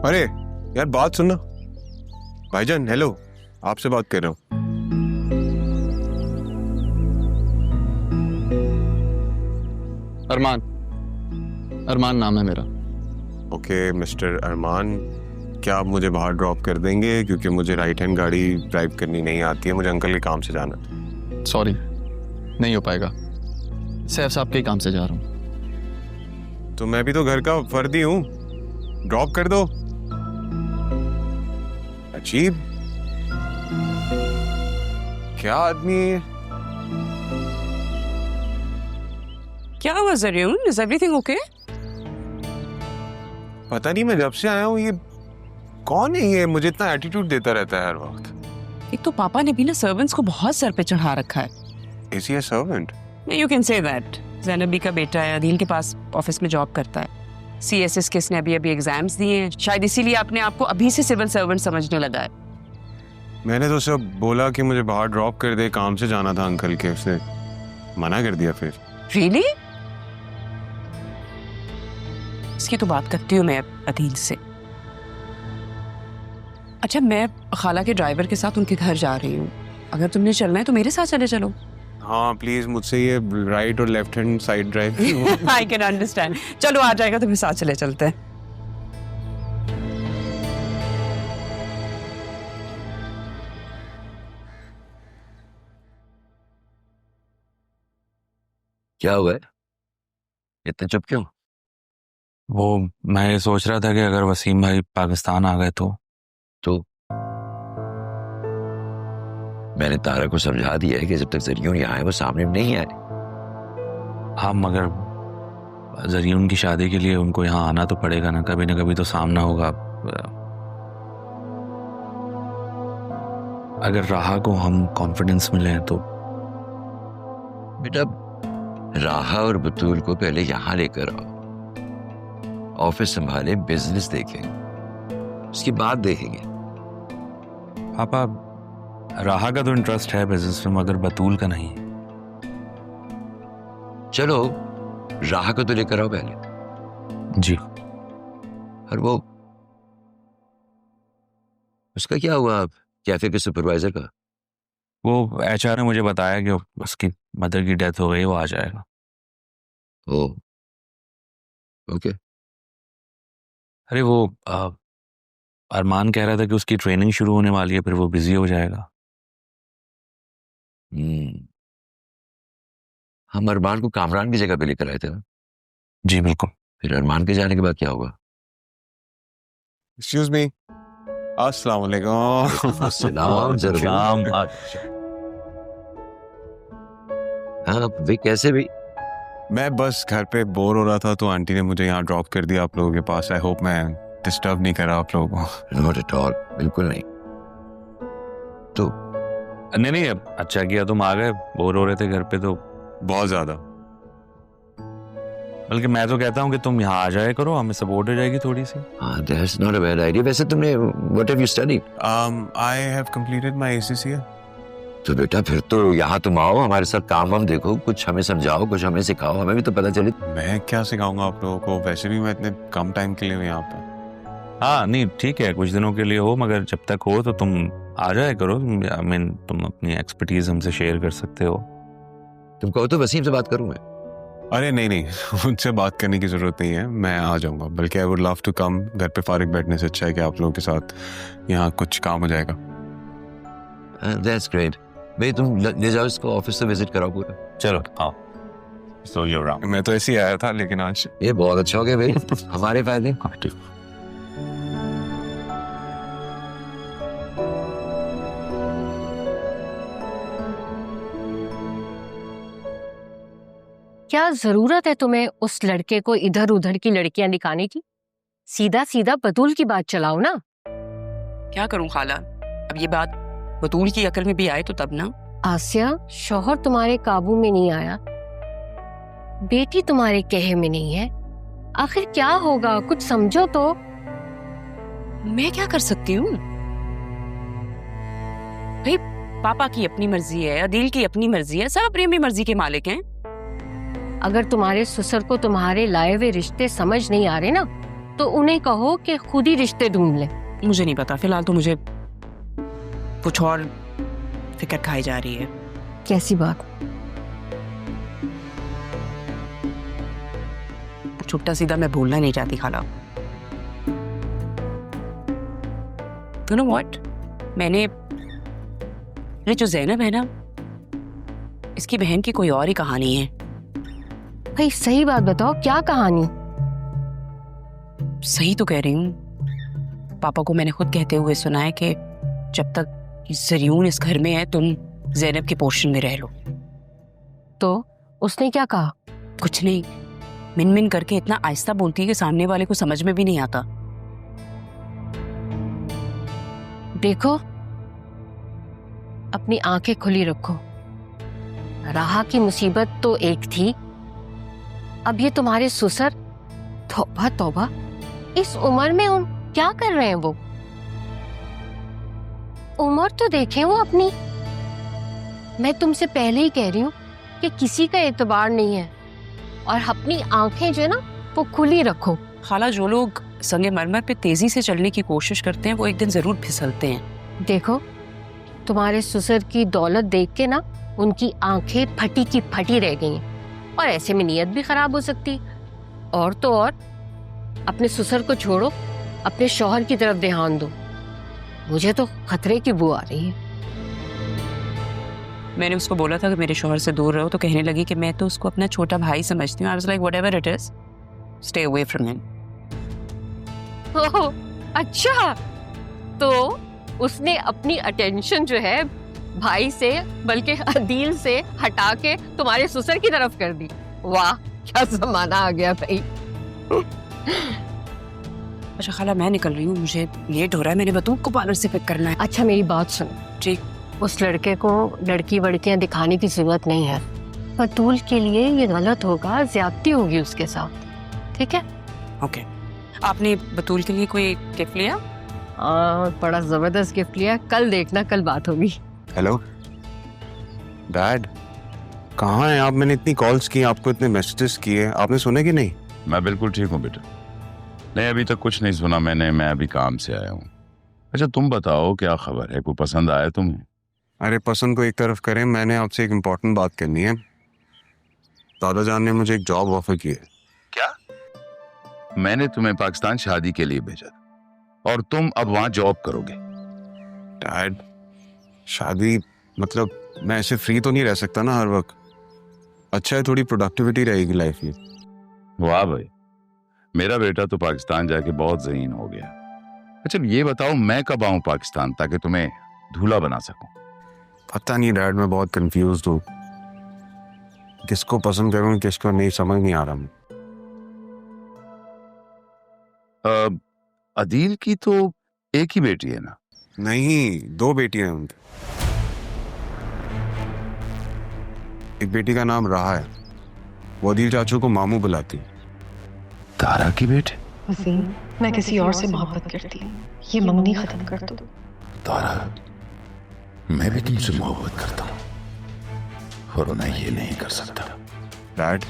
अरे यार बात सुनना भाईजान। हेलो, आपसे बात कर रहा हूँ। अरमान नाम है मेरा। ओके मिस्टर अरमान, क्या आप मुझे बाहर ड्रॉप कर देंगे? क्योंकि मुझे राइट हैंड गाड़ी ड्राइव करनी नहीं आती है, मुझे अंकल के काम से जाना है। सॉरी, नहीं हो पाएगा। सैफ साहब के काम से जा रहा हूँ। तो मैं भी तो घर का फर्दी हूँ, ड्रॉप कर दो। अजीब, क्या आदमी है? क्या हुआ ज़रियुन? Is everything okay? पता नहीं, मैं जब से आया हूँ ये कौन है? ये मुझे इतना एटीट्यूड देता रहता है हर वक्त। एक तो पापा ने भी ना सर्वेंट्स को बहुत सर पे चढ़ा रखा है। Is he a servant? You can say that. ज़ैनबी का बेटा है, अदील के पास ऑफिस में जॉब करता है। CSS के इसने अभी एग्जाम्स दिए हैं, शायद इसीलिए अपने आप को अभी से सिविल सर्वेंट समझने लगा है। मैंने तो सब बोला कि मुझे बाहर ड्रॉप कर दे, काम से जाना था अंकल के, उसने मना कर दिया फिर। Really? इसकी तो बात करती हूँ मैं अदील से। अच्छा, मैं खाला के ड्राइवर के साथ उनके घर जा रही हूँ, अगर तुमने चलना है तो मेरे साथ चले चलो। हाँ प्लीज, मुझसे ये राइट और left hand side drive. I can understand. चलो आ जाएगा तो फिर साथ चले चलते हैं। क्या हुआ है? इतना चुप क्यों? वो मैं ये सोच रहा था कि अगर वसीम भाई पाकिस्तान आ गए तो मैंने तारा को समझा दिया है कि जब तक ज़रियुन यहाँ है वो सामने नहीं आए। हाँ, मगर ज़रियुन की शादी के लिए उनको यहाँ आना तो पड़ेगा ना कभी तो सामना होगा। अगर राहा को हम कॉन्फिडेंस मिले तो। बेटा, राहा और बतूल को पहले यहाँ लेकर आओ, ऑफिस संभाले, बिजनेस देखें, उसकी बाद देखेंगे। पापा, राहा का तो इंटरेस्ट है बिजनेस में, मगर बतूल का नहीं। चलो राहा को तो लेकर आओ पहले। जी। और वो उसका क्या हुआ कैफे के सुपरवाइजर का? वो HR ने मुझे बताया कि उसकी मदर की डेथ हो गई, वो आ जाएगा। ओ ओके। अरे वो अरमान कह रहा था कि उसकी ट्रेनिंग शुरू होने वाली है, फिर वो बिजी हो जाएगा। हम अरमान को कामरान की जगह पे लेकर आए थे ना? जी बिल्कुल। फिर अरमान के जाने के बाद क्या होगा? एक्सक्यूज मी, अस्सलाम वालेकुम। सलाम। हाँ वे कैसे भी? मैं बस घर पे बोर हो रहा था तो आंटी ने मुझे यहाँ ड्रॉप कर दिया आप लोगों के पास। आई होप मैं डिस्टर्ब नहीं करा आप लोगों को। नॉट एट ऑल, बिल्कुल नहीं। तो नहीं, अच्छा किया तुम आ गए, बोर हो रहे थे घर पे तो। बहुत ज्यादा। बल्कि मैं तो कहता हूँ कि तुम यहाँ आ जाया करो, हमें सपोर्ट हो जाएगी थोड़ी सी। हाँ, that's not a bad idea. वैसे तुमने what have you studied? I have completed my ACCA। तो बेटा फिर तो यहाँ तुम आओ, हमारे साथ काम हम देखो, कुछ हमें समझाओ, कुछ हमें सिखाओ, हमें भी तो पता चले। मैं क्या सिखाऊंगा आप लोगों को? वैसे भी मैं इतने कम टाइम के लिए हूँ यहाँ पे। हाँ नहीं ठीक है, कुछ दिनों के लिए हो, मगर जब तक हो तो तुम आ जाया करो। आई मीन तुम अपनी एक्सपर्टीज हमसे शेयर कर सकते हो। तुम कहो तो वसीम से बात करूं मैं? अरे नहीं, उनसे बात करने की जरूरत नहीं है, मैं आ जाऊंगा। बल्कि I would love to come. घर पे फारिग बैठने से अच्छा है कि आप लोगों के साथ यहाँ कुछ काम हो जाएगा। That's great. भाई तुम ले जाओ इसको, ऑफिस से विजिट कराओ पूरा। चलो आओ। So you round. मैं तो ऐसे ही आया था, लेकिन आज ये बहुत अच्छा हो गया भाई, हमारे फायदे। क्या जरूरत है तुम्हें उस लड़के को इधर उधर की लड़कियां दिखाने की? सीधा सीधा बतूल की बात चलाओ ना। क्या करूं खाला, अब ये बात बतूल की अकल में भी आए तो तब ना। आसिया, शौहर तुम्हारे काबू में नहीं आया, बेटी तुम्हारे कहे में नहीं है, आखिर क्या होगा? कुछ समझो तो। मैं क्या कर सकती हूँ भाई? पापा की अपनी मर्जी है, अदील की अपनी मर्जी है, सब अपनी अपनी मर्जी के मालिक हैं। अगर तुम्हारे ससुर को तुम्हारे लाए हुए रिश्ते समझ नहीं आ रहे ना, तो उन्हें कहो कि खुद ही रिश्ते ढूंढ ले। मुझे नहीं पता, फिलहाल तो मुझे कुछ और फिक्र खाई जा रही है। कैसी बात? छुट्टा सीधा मैं भूलना नहीं चाहती खाला। You know what? मैंने ये जो जैनब है ना, इसकी बहन की कोई और ही कहानी है। भाई सही बात बताओ, क्या कहानी? सही तो कह रही हूँ। पापा को मैंने खुद कहते हुए सुना है कि जब तक ज़रियून इस घर में है तुम जैनब के पोर्शन में रह लो। तो उसने क्या कहा? कुछ नहीं, मिन मिन करके इतना आहिस्ता बोलती है कि सामने वाले को समझ में भी नहीं आता। देखो, अपनी आंखें खुली रखो। राहा की मुसीबत तो एक थी, अब ये तुम्हारे ससुर। तौबा तौबा, इस उम्र में उन क्या कर रहे हैं वो? उम्र तो देखें वो अपनी। मैं तुमसे पहले ही कह रही हूँ कि किसी का एतबार नहीं है, और अपनी आंखें जो है ना वो खुली रखो। खाला, जो लोग संगे मरमर पे तेजी से चलने की कोशिश करते हैं वो एक दिन जरूर फिसलते हैं। देखो, तुम्हारे ससुर की दौलत देख के ना उनकी आंखें फटी की फटी रह गई हैं, और ऐसे में नीयत भी खराब हो सकती। और तो और, अपने ससुर को छोड़ो, अपने शौहर की तरफ ध्यान दो। मुझे तो खतरे की बू आ रही है। मैंने उसको बोला था कि मेरे शौहर से दूर रहो, तो कहने लगी कि मैं तो उसको अपना छोटा भाई समझती हूँ। I was like whatever it is, stay away from him. Oh, अच्छा, तो उसने अपनी अटेंशन जो है भाई से बल्कि अदील से हटा के तुम्हारे ससुर की तरफ कर दी। वाह, क्या जमाना आ गया भाई। अच्छा खाला, मैं निकल रही हूँ, मुझे लेट हो रहा है। मैंने बतूल को पार्लर से पिक करना है। अच्छा मेरी बात सुनो। ठीक। उस लड़के को लड़की वड़कियां दिखाने की जरूरत नहीं है। बतूल के लिए ये गलत होगा, ज्यादती होगी उसके साथ। ठीक है? ओके। आपने बतूल के लिए कोई गिफ्ट लिया? बड़ा जबरदस्त गिफ्ट लिया। कल देखना, कल बात होगी। हेलो डैड, कहाँ हैं आप? मैंने इतनी कॉल्स की, आपको इतने मैसेजेस किए, आपने सुने कि नहीं? मैं बिल्कुल ठीक हूँ बेटा। नहीं, अभी तक कुछ नहीं सुना मैंने, मैं अभी काम से आया हूँ। अच्छा तुम बताओ, क्या खबर है? कोई पसंद आया तुम्हें? अरे पसंद को एक तरफ करें, मैंने आपसे एक इम्पोर्टेंट बात करनी है। दादा जान ने मुझे एक जॉब ऑफर की है। क्या? मैंने तुम्हें पाकिस्तान शादी के लिए भेजा था और तुम अब वहां जॉब करोगे? डैड, शादी मतलब मैं ऐसे फ्री तो नहीं रह सकता ना हर वक्त। अच्छा है, थोड़ी प्रोडक्टिविटी रहेगी लाइफ में। वाह भाई, मेरा बेटा तो पाकिस्तान जाके बहुत ज़हीन हो गया। अच्छा ये बताओ, मैं कब आऊं पाकिस्तान ताकि तुम्हें दूल्हा बना सकूं? पता नहीं डैड, मैं बहुत कंफ्यूज हूँ। किसको पसंद करूँ किसको नहीं, समझ नहीं आ रहा। अदील की तो एक ही बेटी है ना? नहीं, 2 बेटियां हैं उनकी। एक बेटी का नाम राहा है, वो अदील चाचू को मामू बुलाती है। तारा की बेटी? वसीम, मैं किसी और से मोहब्बत करती हूँ, ये मंगनी खत्म कर दो। तारा, मैं भी तुमसे मोहब्बत करता हूँ और मैं ये नहीं कर सकता। डैड,